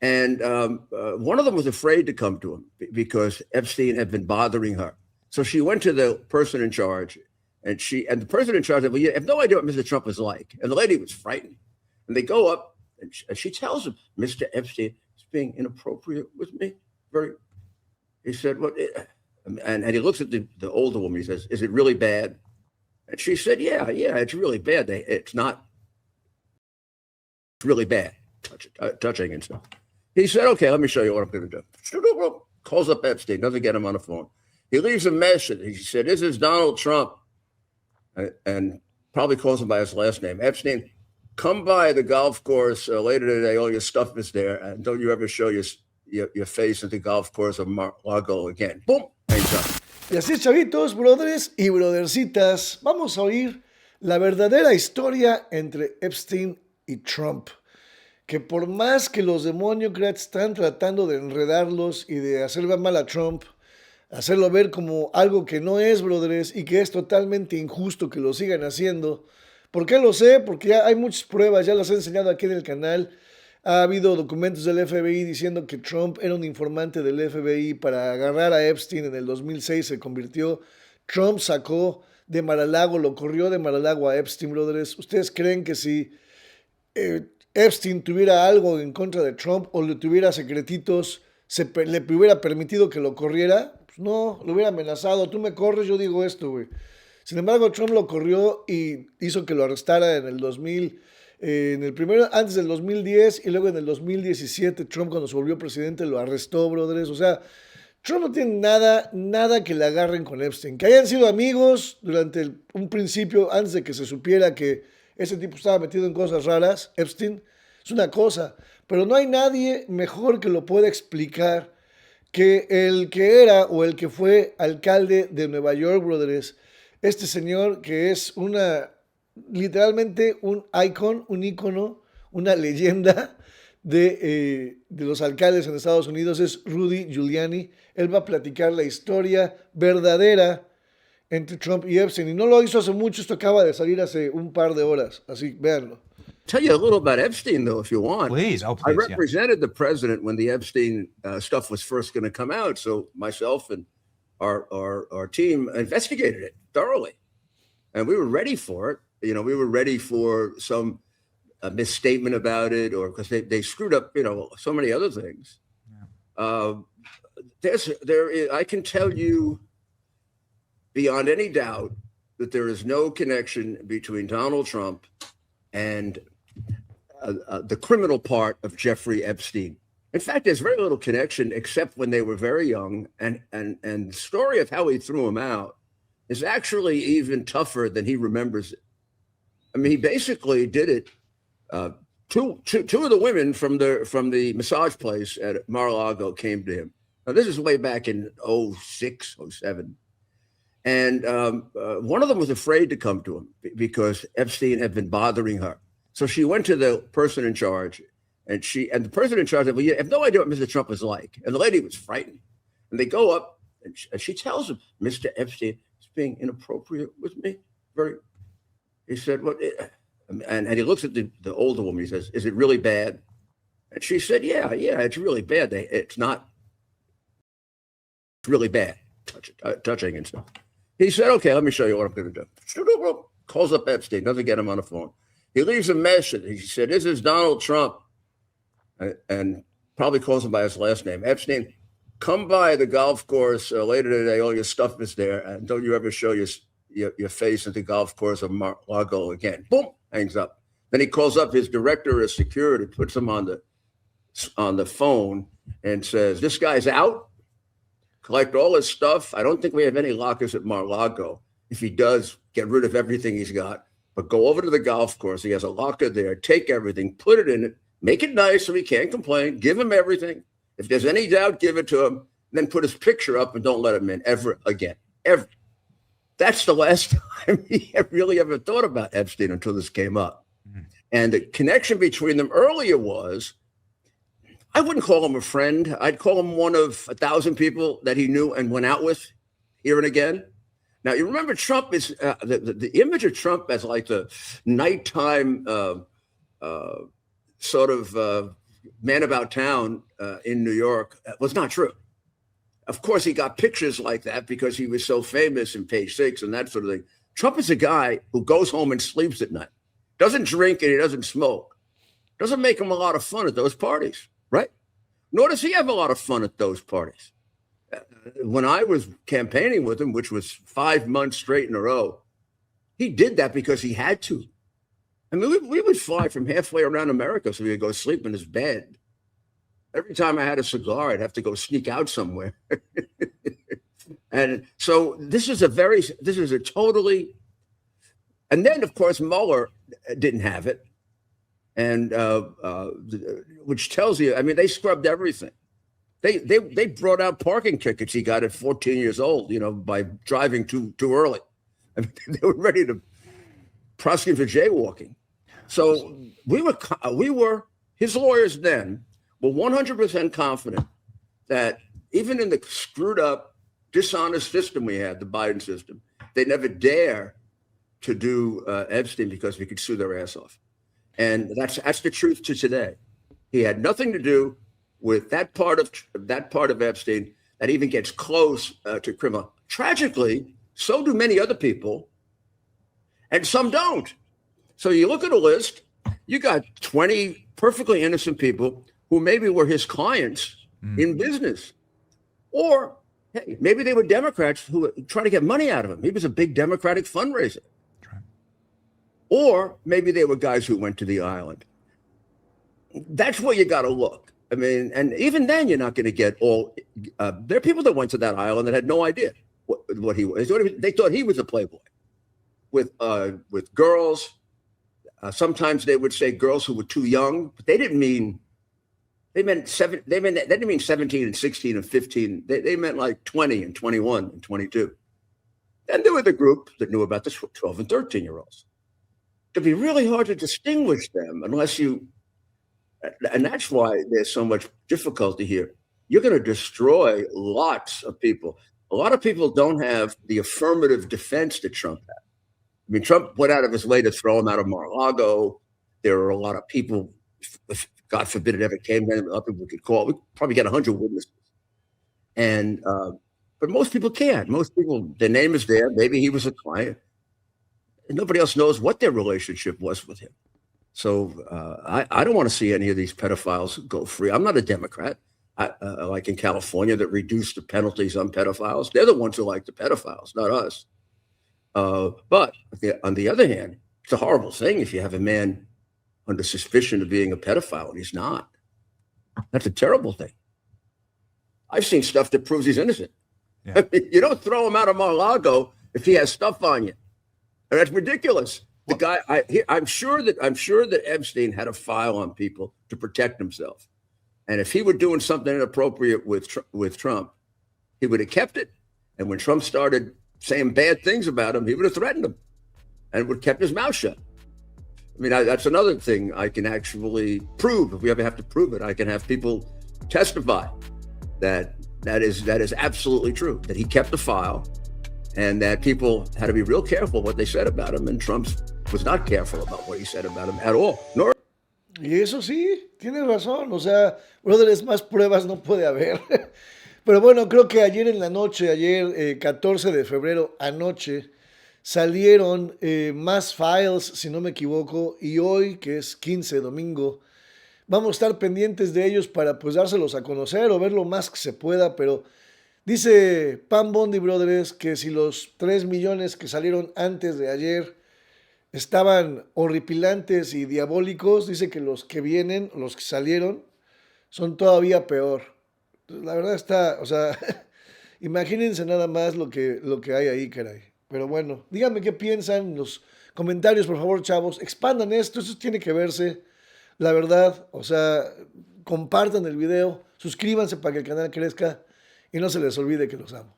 And one of them was afraid to come to him because Epstein had been bothering her. So she went to the person in charge, and the person in charge said, well, you have no idea what Mr. Trump is like. And the lady was frightened. And they go up, and she tells him, Mr. Epstein is being inappropriate with me. He said, what? And he looks at the older woman. He says, is it really bad? And she said, yeah, it's really bad. It's really bad, touching and stuff. He said, okay, let me show you what I'm going to do. Calls up Epstein, doesn't get him on the phone. He leaves a message. He said, this is Donald Trump, and probably calls him by his last name. Epstein, come by the golf course later today. All your stuff is there. And don't you ever show your face at the golf course of Mar-a-Lago again. Boom, hangs up. Y así, chavitos, brothers y brothercitas, vamos a oír la verdadera historia entre Epstein y Trump. Que por más que los demócratas están tratando de enredarlos y de hacer ver mal a Trump, hacerlo ver como algo que no es, brothers, y que es totalmente injusto que lo sigan haciendo. ¿Por qué lo sé? Porque ya hay muchas pruebas, ya las he enseñado aquí en el canal. Ha habido documentos del FBI diciendo que Trump era un informante del FBI para agarrar a Epstein. En el 2006 se convirtió. Trump sacó de Mar-a-Lago, lo corrió de Mar-a-Lago a Epstein, brothers. ¿Ustedes creen que si Epstein tuviera algo en contra de Trump o le tuviera secretitos, le hubiera permitido que lo corriera? Pues no, lo hubiera amenazado. Tú me corres, yo digo esto, güey. Sin embargo, Trump lo corrió y hizo que lo arrestara en el 2000, en el primero, antes del 2010 y luego en el 2017, Trump cuando se volvió presidente lo arrestó, brothers. O sea, Trump no tiene nada que le agarren con Epstein. Que hayan sido amigos durante un principio, antes de que se supiera que ese tipo estaba metido en cosas raras, Epstein, es una cosa. Pero no hay nadie mejor que lo pueda explicar que el que era o el que fue alcalde de Nueva York, brothers. Este señor que es literalmente un icon, un ícono, una leyenda de los alcaldes en Estados Unidos, es Rudy Giuliani. Él va a platicar la historia verdadera entre Trump y Epstein. Y no lo hizo hace mucho, esto acaba de salir hace un par de horas. Así, véanlo. Tell you a little about Epstein, though, if you want. Please, I represented the president when the Epstein stuff was first going to come out. So myself and our team investigated it thoroughly, and we were ready for it. You know, we were ready for some misstatement about it, or because they screwed up, you know, so many other things. Yeah. I can tell you beyond any doubt that there is no connection between Donald Trump and the criminal part of Jeffrey Epstein. In fact, there's very little connection except when they were very young. And the story of how he threw him out is actually even tougher than he remembers it. I mean, he basically did it. Two of the women from the massage place at Mar-a-Lago came to him. Now, this is way back in 06, 07. And one of them was afraid to come to him because Epstein had been bothering her. So she went to the person in charge, and the person in charge said, well, you have no idea what Mr. Trump is like. And the lady was frightened. And they go up, and she tells him, Mr. Epstein is being inappropriate with me. He said, what? And he looks at the older woman. He says, is it really bad? And she said, yeah, it's really bad. It's really bad, touching and stuff. He said, okay, let me show you what I'm going to do. Calls up Epstein, doesn't get him on the phone. He leaves a message. He said, this is Donald Trump, and probably calls him by his last name. Epstein, come by the golf course later today. All your stuff is there. And don't you ever show your face at the golf course of Mar-a-Lago again. Boom, hangs up. Then he calls up his director of security, puts him on the phone and says, this guy's out. Collect all his stuff. I don't think we have any lockers at Mar-a-Lago. If he does, get rid of everything he's got. But go over to the golf course. He has a locker there. Take everything, put it in it, make it nice so he can't complain. Give him everything. If there's any doubt, give it to him. Then put his picture up and don't let him in ever again. Ever. That's the last time he really ever thought about Epstein until this came up. Mm. And the connection between them earlier was, I wouldn't call him a friend. I'd call him one of 1,000 people that he knew and went out with here and again. Now, you remember Trump is the image of Trump as like the nighttime sort of Man About Town in New York was not true. Of course, he got pictures like that because he was so famous in Page Six and that sort of thing. Trump is a guy who goes home and sleeps at night, doesn't drink and he doesn't smoke. Doesn't make him a lot of fun at those parties, right? Nor does he have a lot of fun at those parties. When I was campaigning with him, which was 5 months straight in a row, he did that because he had to. I mean, we would fly from halfway around America so he could go sleep in his bed. Every time I had a cigar, I'd have to go sneak out somewhere. And so this is a totally, and then of course Mueller didn't have it, and which tells you, I mean, they scrubbed everything. They brought out parking tickets he got at 14 years old, you know, by driving too early. I mean, they were ready to prosecute for jaywalking. So we were his lawyers then were 100% confident that even in the screwed up, dishonest system we had, the Biden system, they never dare to do Epstein because we could sue their ass off. And that's the truth to today. He had nothing to do with that part of Epstein that even gets close to criminal. Tragically, so do many other people, and some don't. So you look at a list, you got 20 perfectly innocent people who maybe were his clients in business. Or, hey, maybe they were Democrats who were trying to get money out of him. He was a big Democratic fundraiser. Right. Or maybe they were guys who went to the island. That's where you got to look. I mean, and even then, you're not going to get all. There are people that went to that island that had no idea what he was. They thought he was a playboy with girls. Sometimes they would say girls who were too young, but they didn't mean. They didn't mean 17 and 16 and 15. They meant like 20 and 21 and 22. And there were the group that knew about the 12 and 13-year-olds. It'd be really hard to distinguish them unless you. And that's why there's so much difficulty here. You're going to destroy lots of people. A lot of people don't have the affirmative defense that Trump had. I mean, Trump went out of his way to throw him out of Mar-a-Lago. There are a lot of people, if God forbid it ever came to him, other people could call. We probably get 100 witnesses. And but most people can't. Most people, their name is there. Maybe he was a client. And nobody else knows what their relationship was with him. So I don't want to see any of these pedophiles go free. I'm not a Democrat, like in California, that reduced the penalties on pedophiles. They're the ones who like the pedophiles, not us. But on the other hand, it's a horrible thing if you have a man under suspicion of being a pedophile and he's not. That's a terrible thing. I've seen stuff that proves he's innocent. Yeah. I mean, you don't throw him out of Mar-a-Lago if he has stuff on you. And that's ridiculous. The guy, I'm sure that Epstein had a file on people to protect himself, and if he were doing something inappropriate with Trump, he would have kept it. And when Trump started saying bad things about him, he would have threatened him, and would have kept his mouth shut. I mean, that's another thing I can actually prove. If we ever have to prove it, I can have people testify that is absolutely true. That he kept the file. And that people had to be real careful what they said about him, and Trump was not careful about what he said about him at all. Nor. Y eso sí, tienes razón. O sea, brothers, más pruebas no puede haber. Pero bueno, creo que ayer en la noche, 14 de febrero, anoche, salieron más files, si no me equivoco, y hoy, que es 15, domingo, vamos a estar pendientes de ellos para pues dárselos a conocer o ver lo más que se pueda, pero dice Pam Bondi Brothers que si los 3 millones que salieron antes de ayer estaban horripilantes y diabólicos, dice que los que vienen, los que salieron, son todavía peor. La verdad está, o sea, imagínense nada más lo que hay ahí, caray. Pero bueno, díganme qué piensan en los comentarios, por favor, chavos. Expandan esto tiene que verse, la verdad. O sea, compartan el video, suscríbanse para que el canal crezca. Y no se les olvide que los amo.